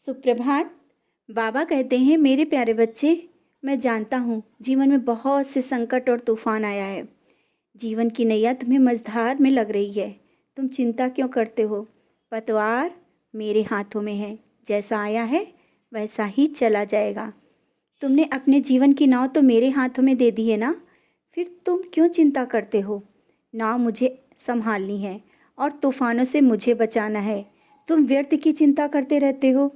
सुप्रभात। बाबा कहते हैं, मेरे प्यारे बच्चे, मैं जानता हूँ जीवन में बहुत से संकट और तूफान आया है। जीवन की नैया तुम्हें मझधार में लग रही है। तुम चिंता क्यों करते हो? पतवार मेरे हाथों में है, जैसा आया है वैसा ही चला जाएगा। तुमने अपने जीवन की नाव तो मेरे हाथों में दे दी है ना, फिर तुम क्यों चिंता करते हो? नाव मुझे संभालनी है और तूफानों से मुझे बचाना है। तुम व्यर्थ की चिंता करते रहते हो।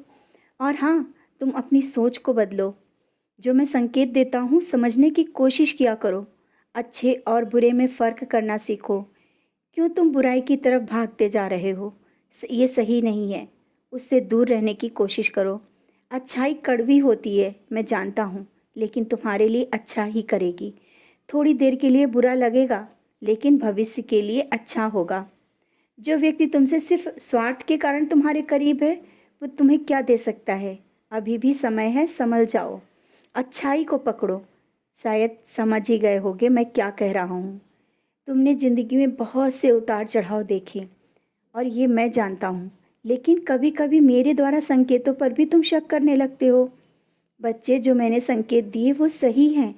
और हाँ, तुम अपनी सोच को बदलो। जो मैं संकेत देता हूँ समझने की कोशिश किया करो। अच्छे और बुरे में फ़र्क करना सीखो। क्यों तुम बुराई की तरफ भागते जा रहे हो? ये सही नहीं है, उससे दूर रहने की कोशिश करो। अच्छाई कड़वी होती है, मैं जानता हूँ, लेकिन तुम्हारे लिए अच्छा ही करेगी। थोड़ी देर के लिए बुरा लगेगा, लेकिन भविष्य के लिए अच्छा होगा। जो व्यक्ति तुमसे सिर्फ स्वार्थ के कारण तुम्हारे करीब है, वो तुम्हें क्या दे सकता है? अभी भी समय है, संभल जाओ, अच्छाई को पकड़ो। शायद समझ ही गए होगे मैं क्या कह रहा हूँ। तुमने ज़िंदगी में बहुत से उतार चढ़ाव देखे और ये मैं जानता हूँ, लेकिन कभी कभी मेरे द्वारा संकेतों पर भी तुम शक करने लगते हो। बच्चे, जो मैंने संकेत दिए वो सही हैं।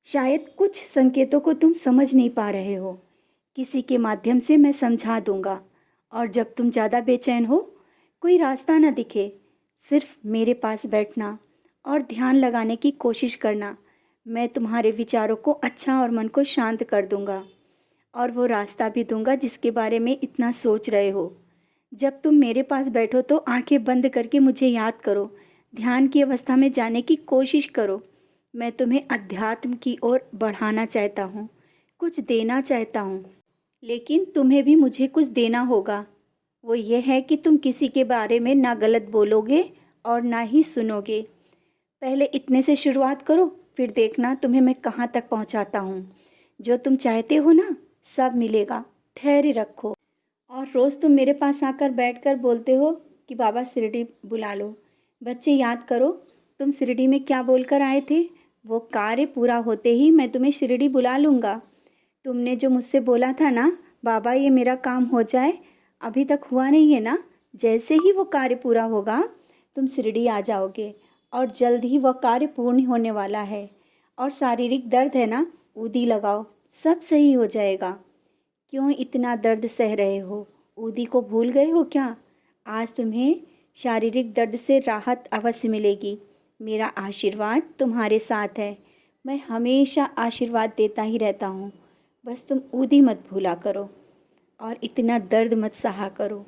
शायद कुछ संकेतों को तुम समझ नहीं पा रहे हो। किसी के माध्यम से मैं समझा दूंगा। और जब तुम ज़्यादा बेचैन हो, कोई रास्ता ना दिखे, सिर्फ मेरे पास बैठना और ध्यान लगाने की कोशिश करना। मैं तुम्हारे विचारों को अच्छा और मन को शांत कर दूंगा और वो रास्ता भी दूंगा जिसके बारे में इतना सोच रहे हो। जब तुम मेरे पास बैठो तो आंखें बंद करके मुझे याद करो। ध्यान की अवस्था में जाने की कोशिश करो। मैं तुम्हें अध्यात्म की ओर बढ़ाना चाहता हूँ, कुछ देना चाहता हूँ, लेकिन तुम्हें भी मुझे कुछ देना होगा। वो ये है कि तुम किसी के बारे में ना गलत बोलोगे और ना ही सुनोगे। पहले इतने से शुरुआत करो, फिर देखना तुम्हें मैं कहाँ तक पहुँचाता हूँ। जो तुम चाहते हो ना, सब मिलेगा। धैर्य रखो। और रोज़ तुम मेरे पास आकर बैठकर बोलते हो कि बाबा शिरडी बुला लो। बच्चे, याद करो, तुम शिरडी में क्या बोलकर आए थे? वो कार्य पूरा होते ही मैं तुम्हें शिरडी बुला लूँगा। तुमने जो मुझसे बोला था ना, बाबा ये मेरा काम हो जाए, अभी तक हुआ नहीं है ना। जैसे ही वो कार्य पूरा होगा, तुम शिरडी आ जाओगे और जल्द ही वह कार्य पूर्ण होने वाला है। और शारीरिक दर्द है ना, ऊदी लगाओ, सब सही हो जाएगा। क्यों इतना दर्द सह रहे हो? ऊदी को भूल गए हो क्या? आज तुम्हें शारीरिक दर्द से राहत अवश्य मिलेगी। मेरा आशीर्वाद तुम्हारे साथ है। मैं हमेशा आशीर्वाद देता ही रहता हूँ। बस तुम ऊदी मत भूला करो और इतना दर्द मत सहा करो।